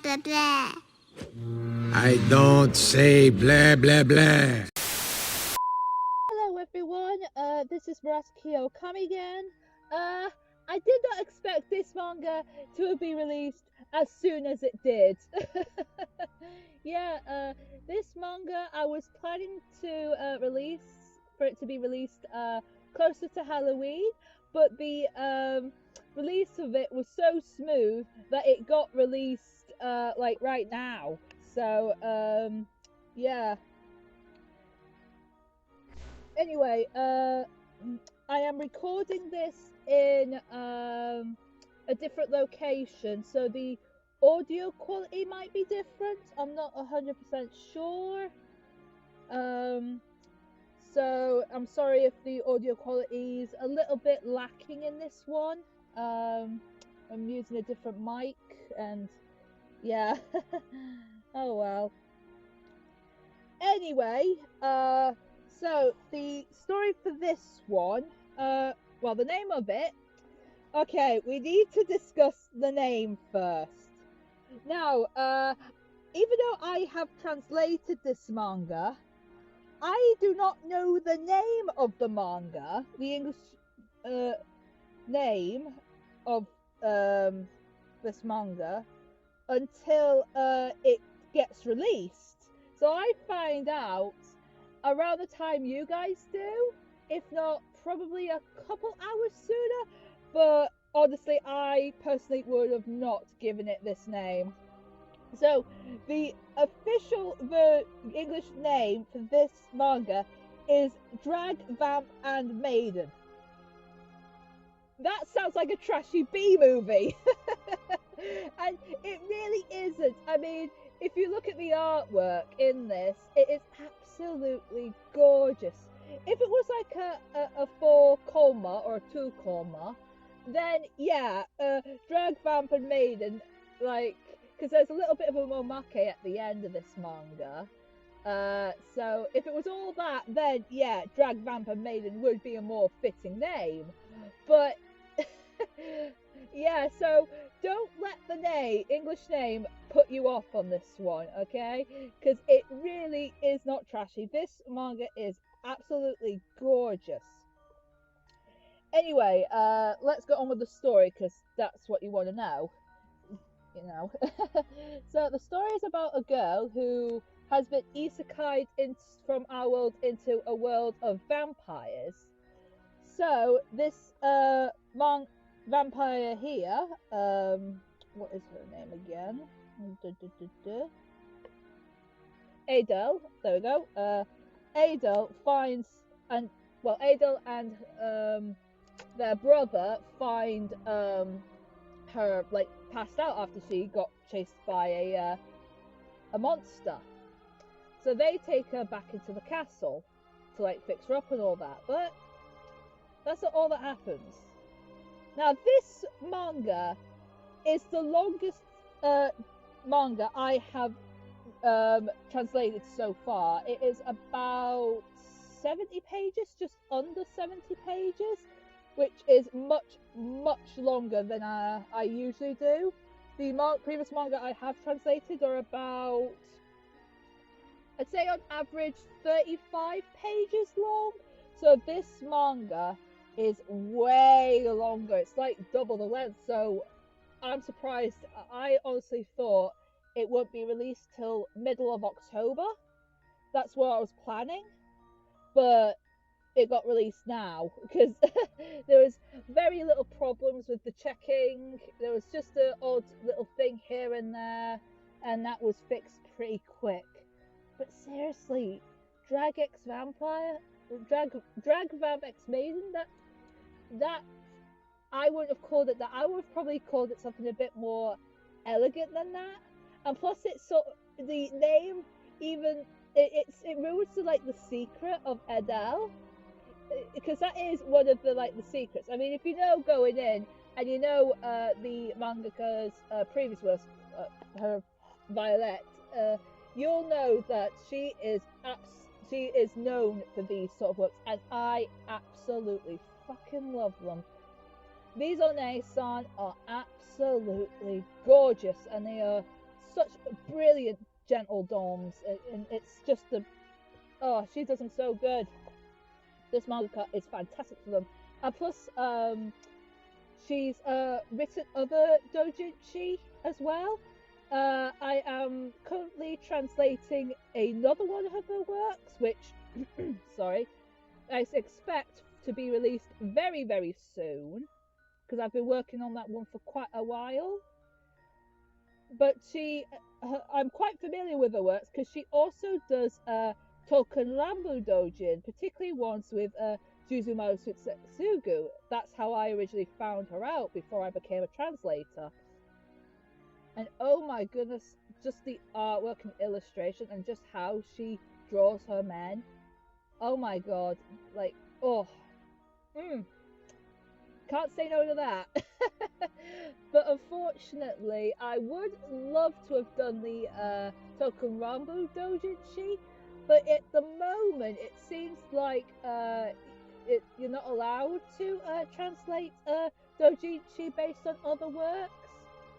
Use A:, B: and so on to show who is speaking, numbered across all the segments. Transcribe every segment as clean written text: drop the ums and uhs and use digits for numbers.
A: blah, blah.
B: I don't say blah, blah, blah.
C: Hello everyone, this is Raskio coming again. I did not expect this manga to be released as soon as it did. Yeah, this manga I was planning to for it to be released closer to Halloween, but the release of it was so smooth that it got released like right now. So yeah. Anyway, I am recording this in a different location, so the audio quality might be different. I'm not 100% sure. So I'm sorry if the audio quality is a little bit lacking in this one. I'm using a different mic, and yeah. Oh well. Anyway, so the story for this one, well, the name of it. Okay, we need to discuss the name first. Now, even though I have translated this manga, I do not know the name of the manga, the English name of this manga, until it gets released. So I find out around the time you guys do, if not probably a couple hours sooner, but honestly I personally would have not given it this name. So the official English name for this manga is Drag, Vamp and Maiden. That sounds like a trashy B movie. And it really isn't. I mean, if you look at the artwork in this, it is absolutely gorgeous. If it was like a 4 comma or a 2 comma, then yeah, Drag, Vamp and Maiden, like, because there's a little bit of a momake at the end of this manga. So if it was all that, then yeah, Drag, Vamp and Maiden would be a more fitting name. But yeah, so don't let the English name put you off on this one, okay? Because it really is not trashy. This manga is absolutely gorgeous. Anyway, let's go on with the story, because that's what you want to know. You know. So the story is about a girl who has been isekai'd from our world into a world of vampires. So this vampire here, what is her name again? Adele, there we go. Adele finds, Adele and their brother find her like passed out after she got chased by a monster. So they take her back into the castle to like fix her up and all that, but that's not all that happens. Now this manga is the longest manga I have translated so far. It is about 70 pages, just under 70 pages, which is much longer than I usually do. The previous manga I have translated are about, I'd say on average 35 pages long. So this manga is way longer. It's like double the length. So I'm surprised. I honestly thought it won't be released till middle of October. That's what I was planning. But it got released now because there was very little problems with the checking. There was just an odd little thing here and there, and that was fixed pretty quick. But seriously, Drag Vamp X Maiden, that I wouldn't have called it that. I would have probably called it something a bit more elegant than that. And plus, it's sort of, the name even it ruins the secret of Adele, because that is one of the secrets. I mean, if you know going in and you know the mangaka's previous work, her VIOLETTE, you'll know that she is known for these sort of works, and I absolutely fucking love them. These One-san are absolutely gorgeous, and they are such brilliant gentle doms, and it's just she does them so good. This mangaka is fantastic for them, and plus she's written other doujinshi as well. I am currently translating another one of her works, which sorry, I expect to be released very, very soon, because I've been working on that one for quite a while. But I'm quite familiar with her works because she also does Tokunrambu Dojin, particularly ones with Juzumaru Sutsugu. That's how I originally found her out before I became a translator. And oh my goodness, just the artwork and illustration and just how she draws her men. Oh my god, like, can't say no to that. But unfortunately, I would love to have done the Tokunrambu Dojinshi, but at the moment it seems like you're not allowed to translate Dojinshi based on other works,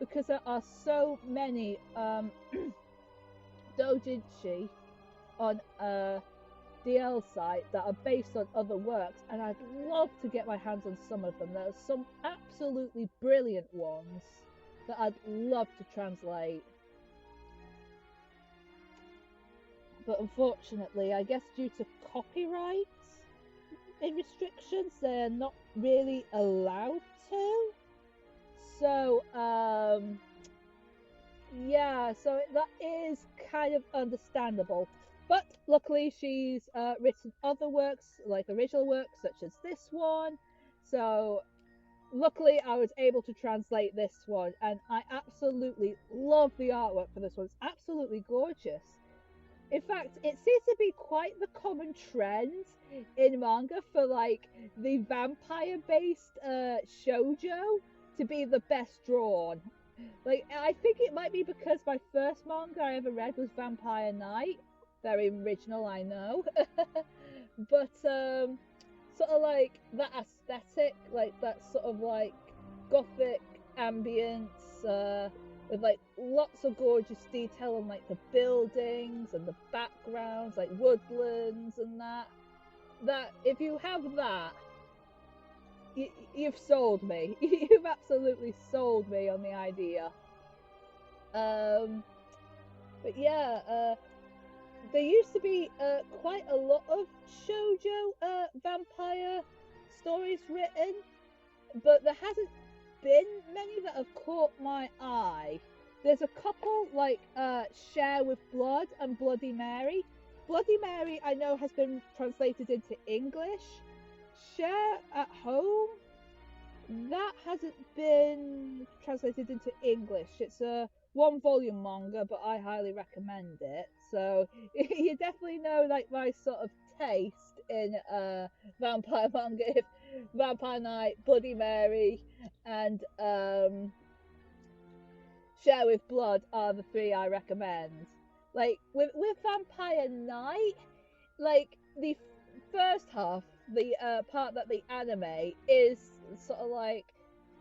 C: because there are so many Dojinshi on DLSite that are based on other works, and I'd love to get my hands on some of them. There are some absolutely brilliant ones that I'd love to translate. But unfortunately, I guess due to copyright restrictions, they're not really allowed to. So, yeah, so that is kind of understandable. But luckily, she's written other works, like original works, such as this one. So, luckily, I was able to translate this one, and I absolutely love the artwork for this one. It's absolutely gorgeous. In fact, it seems to be quite the common trend in manga for like the vampire-based shoujo to be the best drawn. Like, I think it might be because my first manga I ever read was Vampire Knight. Very original, I know. But sort of like that aesthetic, like that sort of like gothic ambience, with like lots of gorgeous detail on like the buildings and the backgrounds, like woodlands and that. That if you have that, you've sold me. You've absolutely sold me on the idea. But yeah, there used to be quite a lot of shoujo vampire stories written, but there hasn't been many that have caught my eye. There's a couple like Share with Blood and Bloody Mary. Bloody Mary, I know, has been translated into English. Share at Home, that hasn't been translated into English. It's a one-volume manga, but I highly recommend it. So you definitely know like my sort of taste in vampire manga. If Vampire Knight, Bloody Mary, and Share with Blood are the three I recommend. Like with Vampire Knight, like the first half, the part that the anime is sort of like,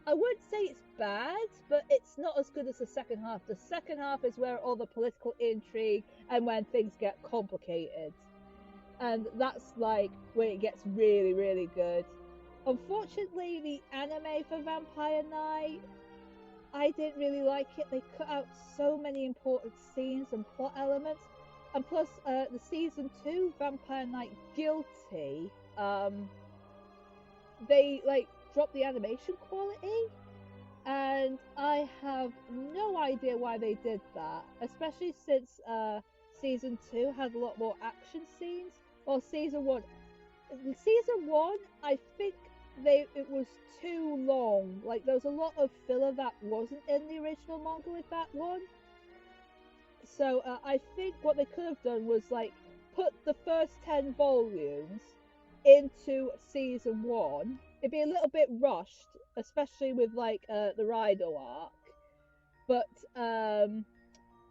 C: I wouldn't say it's bad, but it's not as good as the second half. The second half is where all the political intrigue and when things get complicated. And that's like when it gets really, really good. Unfortunately, the anime for Vampire Knight, I didn't really like it. They cut out so many important scenes and plot elements. And plus, the season 2, Vampire Knight Guilty, they like dropped the animation quality, and I have no idea why they did that, especially since season 2 had a lot more action scenes. Well, season 1, I think it was too long. Like, there was a lot of filler that wasn't in the original manga with that one. So I think what they could have done was like put the first 10 volumes into season 1. It'd be a little bit rushed, especially with like the Raido arc, but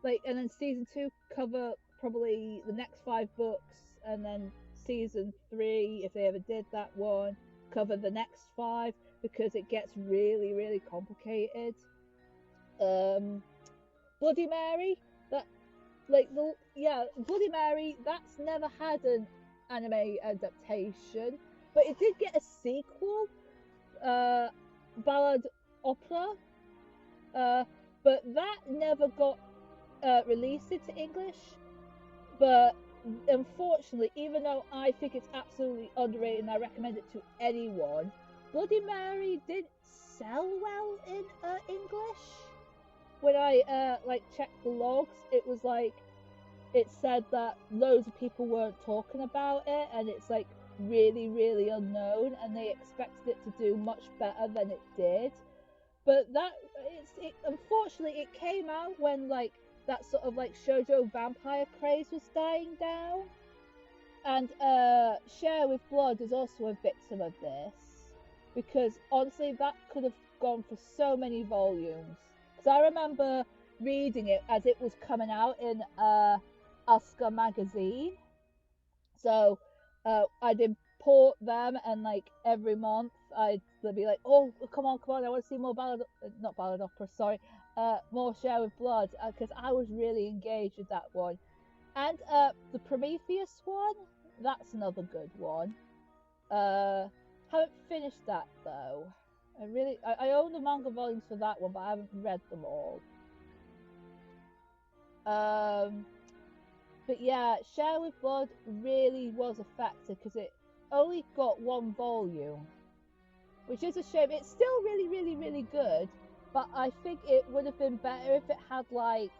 C: like, and then season 2 cover probably the next 5 books, and then season 3, if they ever did that one, cover the next 5, because it gets really, really complicated. Bloody Mary, that like Bloody Mary, that's never had an anime adaptation, but it did get a sequel, ballad opera, but that never got released into English. But unfortunately, even though I think it's absolutely underrated and I recommend it to anyone, Bloody Mary didn't sell well in English. When I checked the logs, it was like it said that loads of people weren't talking about it, and it's like really, really unknown, and they expected it to do much better than it did. But unfortunately, it came out when like that sort of like shoujo vampire craze was dying down, and Share with Blood is also a victim of this, because honestly, that could have gone for so many volumes. Because I remember reading it as it was coming out in Asuka magazine. So I'd import them, and like every month I'd be like, oh, come on, I want to see more not ballad opera, sorry, more Share with Blood, because I was really engaged with that one. And the Prometheus one, that's another good one. Haven't finished that though. I own the manga volumes for that one, but I haven't read them all. But yeah, Share with Blood really was affected because it only got one volume, which is a shame. It's still really, really, really good, but I think it would have been better if it had like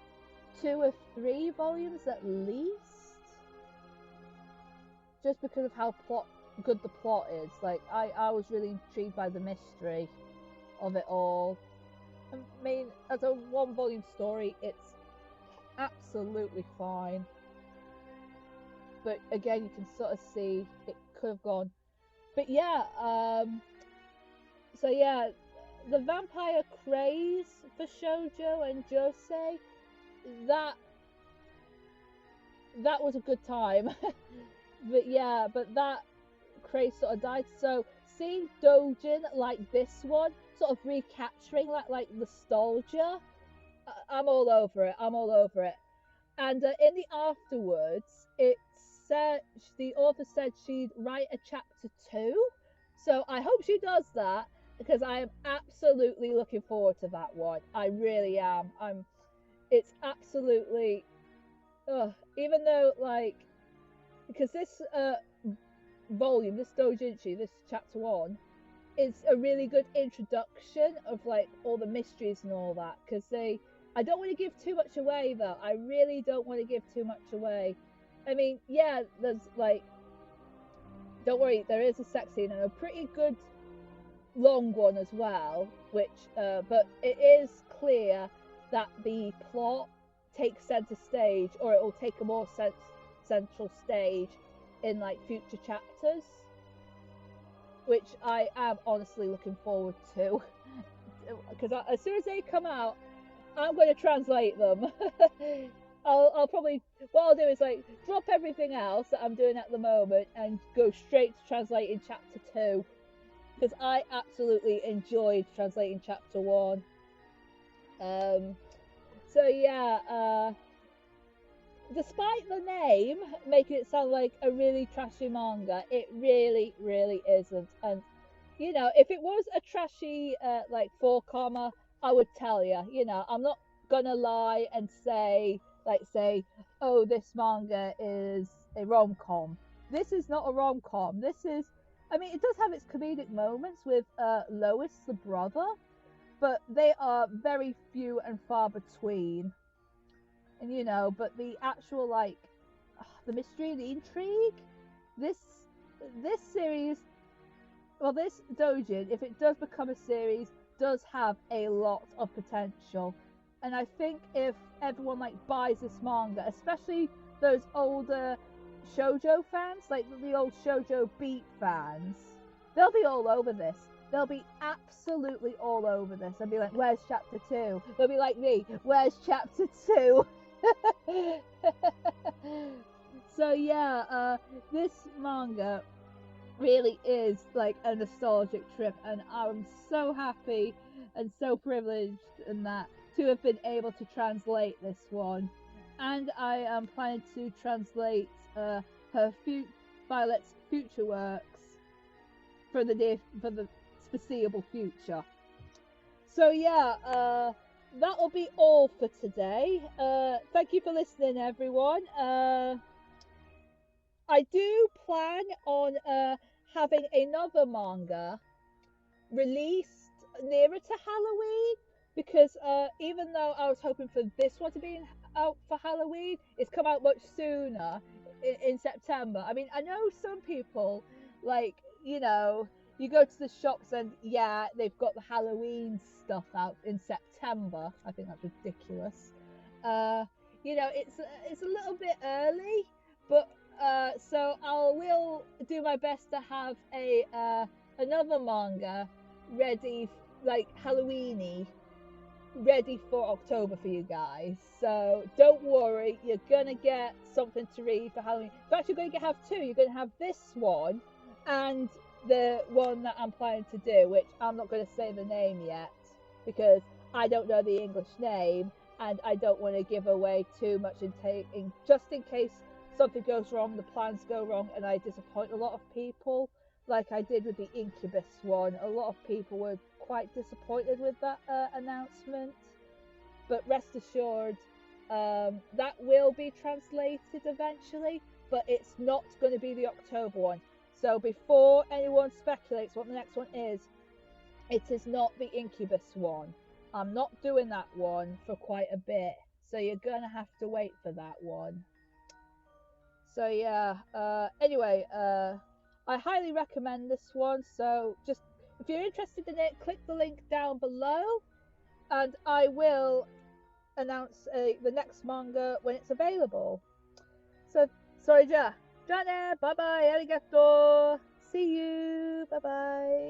C: 2 or 3 volumes at least, just because of how good the plot is. Like I was really intrigued by the mystery of it all. I mean, as a 1-volume story, it's absolutely fine, but again, you can sort of see it could have gone. But yeah, so yeah, the vampire craze for shoujo and josei, that was a good time. But yeah, but that craze sort of died. So seeing doujin like this one, sort of recapturing that like nostalgia, I'm all over it. And in the afterwards, it said the author said she'd write a chapter 2. So I hope she does that, because I am absolutely looking forward to that one. I really am. It's absolutely, even though like, because this volume, this doujinshi, this chapter 1, is a really good introduction of like all the mysteries and all that, because I don't want to give too much away though. I really don't want to give too much away. I mean, yeah, there's like, don't worry, there is a sex scene, and a pretty good long one as well, which but it is clear that the plot takes center stage, or it will take a more central stage in like future chapters, which I am honestly looking forward to, because as soon as they come out, I'm going to translate them. I'll probably, what I'll do is like drop everything else that I'm doing at the moment and go straight to translating chapter 2, because I absolutely enjoyed translating chapter 1. So yeah, despite the name making it sound like a really trashy manga, it really, really isn't. And you know, if it was a trashy like 4-comma, I would tell you. You know, I'm not gonna lie and say, oh, this manga is a rom-com. This is not a rom-com. This is, I mean, it does have its comedic moments with Lois, the brother, but they are very few and far between. And you know, but the actual like the mystery, the intrigue, this series, well, this doujin, if it does become a series, does have a lot of potential. And I think if everyone like buys this manga, especially those older shoujo fans, like the old shoujo beat fans, they'll be all over this. They'll be absolutely all over this and be like, where's chapter 2? They'll be like me, where's chapter 2? So yeah, this manga really is like a nostalgic trip, and I'm so happy and so privileged in that to have been able to translate this one, and I am planning to translate Violette's future works for the foreseeable future. So yeah, that will be all for today. Thank you for listening, everyone. I do plan on having another manga released nearer to Halloween, because even though I was hoping for this one to be out for Halloween, it's come out much sooner in September. I mean, I know some people, like, you know, you go to the shops and yeah, they've got the Halloween stuff out in September. I think that's ridiculous. You know, it's a little bit early, but so I will do my best to have another manga ready, like Halloweeny, ready for October for you guys. So don't worry, you're gonna get something to read for Halloween. In fact, you're going to have two. You're going to have this one and the one that I'm planning to do, which I'm not going to say the name yet because I don't know the English name and I don't want to give away too much just in case something goes wrong, the plans go wrong, and I disappoint a lot of people, like I did with the Incubus one. A lot of people were quite disappointed with that announcement, but rest assured, that will be translated eventually, but it's not going to be the October one. So before anyone speculates what the next one is, it is not the Incubus one. I'm not doing that one for quite a bit, so you're going to have to wait for that one. So yeah, anyway, I highly recommend this one. So just, if you're interested in it, click the link down below, and I will announce the next manga when it's available. So, sorry, ja. Bye bye, arigato. See you. Bye bye.